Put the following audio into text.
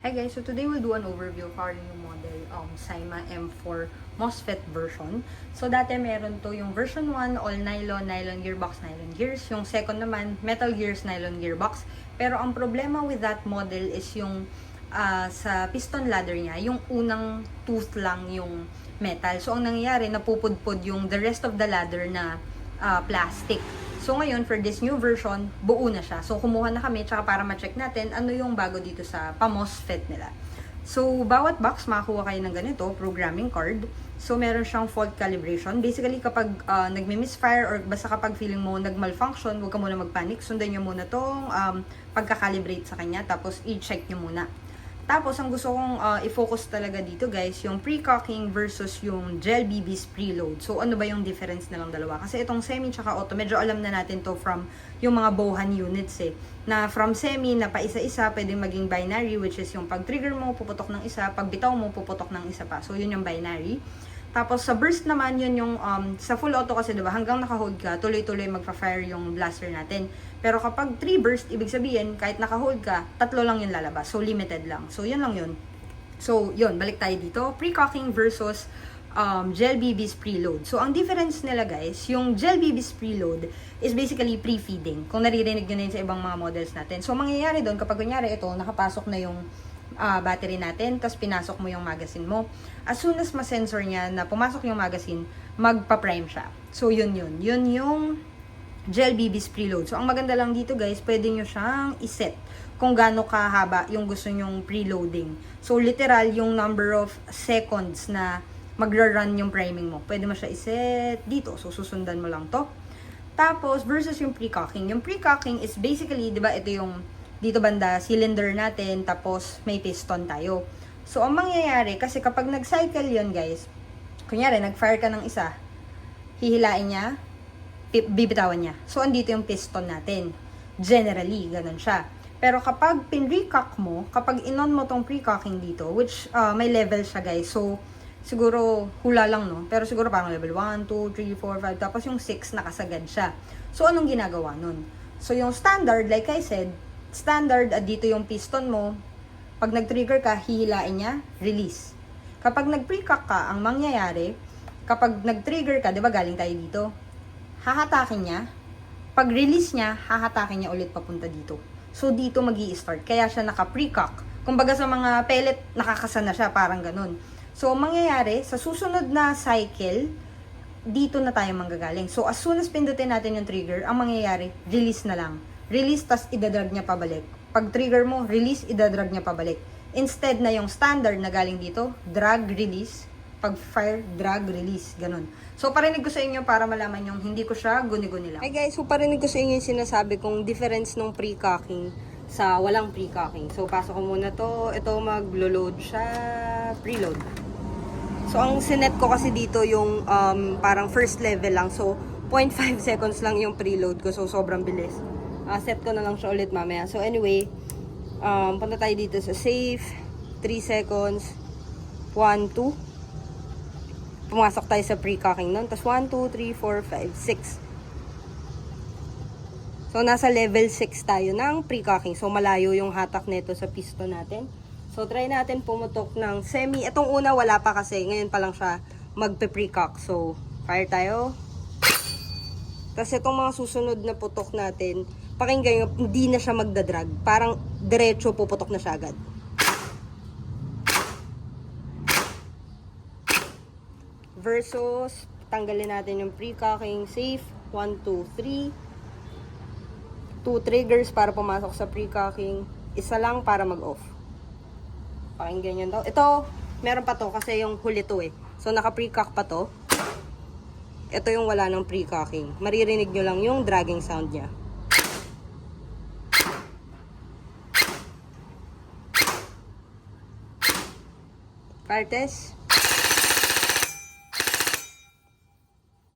Hi guys, so today we'll do an overview of our new model, Syma M4 MOSFET version. So dati meron to yung version 1, all nylon, nylon gearbox, nylon gears. Yung second naman, metal gears, nylon gearbox. Pero ang problema with that model is yung sa piston ladder niya, yung unang tooth lang yung metal. So ang nangyayari, napupudpud yung the rest of the ladder na plastic. So ngayon, for this new version, buo na siya. So kumuha na kami, tsaka para ma-check natin ano yung bago dito sa pa-MOSFET nila. So bawat box, makakuha kayo ng ganito, programming card. So meron siyang fault calibration. Basically, kapag nagmi-misfire or basta kapag feeling mo nag-malfunction, huwag ka muna mag-panic. Sundan nyo muna tong pagka-calibrate sa kanya, tapos i-check nyo muna. Tapos, ang gusto kong i-focus talaga dito guys, yung pre-cocking versus yung gel BB's preload. So, ano ba yung difference nilang dalawa? Kasi itong semi tsaka auto, medyo alam na natin to from yung mga Bohan units eh. Na from semi, na pa isa-isa, pwedeng maging binary, which is yung pag-trigger mo, puputok ng isa, pag bitaw mo, puputok ng isa pa. So, yun yung binary. Tapos, sa burst naman, yun yung, sa full auto kasi, diba, hanggang naka-hold ka, tuloy-tuloy magpa-fire yung blaster natin. Pero kapag 3 burst, ibig sabihin, kahit naka-hold ka, 3 lang yung lalabas. So, limited lang. So, yun lang yun. So, yun, balik tayo dito. Pre-cocking versus gel BB's preload. So, ang difference nila guys, yung gel BB's preload is basically pre-feeding. Kung naririnig nyo na yun sa ibang mga models natin. So, mangyayari doon, kapag kunyari ito, nakapasok na yung battery natin, tapos pinasok mo yung magazine mo. As soon as ma-sensor niya na pumasok yung magazine, magpa-prime siya. So, yun yun. Yun yung gel BB's preload. So, ang maganda lang dito guys, pwede nyo siyang iset kung gaano kahaba yung gusto nyong preloading. So, literal, yung number of seconds na magra-run yung priming mo. Pwede mo siya iset dito. So, susundan mo lang to. Tapos, versus yung pre-cocking. Yung pre-cocking is basically, di ba, ito yung dito banda, cylinder natin, tapos may piston tayo. So, ang mangyayari, kasi kapag nag-cycle yon guys, kunyari, nag-fire ka ng isa, hihilain niya, bibitawan niya. So, andito yung piston natin. Generally, ganun siya. Pero kapag pin-recock mo, kapag in-on mo tong pre-cocking dito, which may level siya guys, so, siguro, hula lang no, pero siguro parang level 1, 2, 3, 4, 5, tapos yung 6 nakasagad siya. So, anong ginagawa nun? So, yung standard, like I said, standard, dito yung piston mo, pag nag-trigger ka, hihilain niya, release. Kapag nag-pre-cock ka, ang mangyayari, kapag nag-trigger ka, di ba galing tayo dito, hahatakin niya, pag release niya, hahatakin niya ulit papunta dito. So, dito magi-start. Kaya siya naka-pre-cock. Kumbaga sa mga pellet, nakakasana siya, parang ganun. So, mangyayari, sa susunod na cycle, dito na tayo manggagaling. So, as soon as pindutin natin yung trigger, ang mangyayari, release na lang. Release, tas idadrag niya pabalik. Pag trigger mo, release, idadrag niya pabalik. Instead na yung standard na galing dito, drag, release. Pag fire, drag, release. Ganun. So, parinig ko sa inyo para malaman yung hindi ko siya guni-guni lang. Hey guys, so parinig ko sa inyo yung sinasabi kong difference ng pre-cocking sa walang pre-cocking. So, pasok ko muna to. Ito, maglo-load siya. Preload. So, ang sinet ko kasi dito yung parang first level lang. So, 0.5 seconds lang yung preload ko. So, sobrang bilis. Set ko na lang siya ulit mamaya. So, anyway, punta tayo dito sa safe. 3 seconds. 1, 2. Pumasok tayo sa pre-cocking nun. Tapos, 1, 2, 3, 4, 5, 6. So, nasa level 6 tayo ng pre-cocking. So, malayo yung hatak nito sa piston natin. So, try natin pumutok ng semi. Itong una, wala pa kasi. Ngayon pa lang siya magpe-pre-cock. So, fire tayo. Tapos, itong mga susunod na putok natin, pakinggan nyo, hindi na siya magdadrag. Parang diretso puputok na siya agad. Versus, tanggalin natin yung pre-cocking safe. 1, 2, 3. 2 triggers para pumasok sa pre-cocking. Isa lang para mag-off. Pakinggan nyo daw. Ito, meron pa to kasi yung huli to eh. So, naka-pre-cock pa to. Ito yung wala ng pre-cocking. Maririnig nyo lang yung dragging sound niya. Fire test.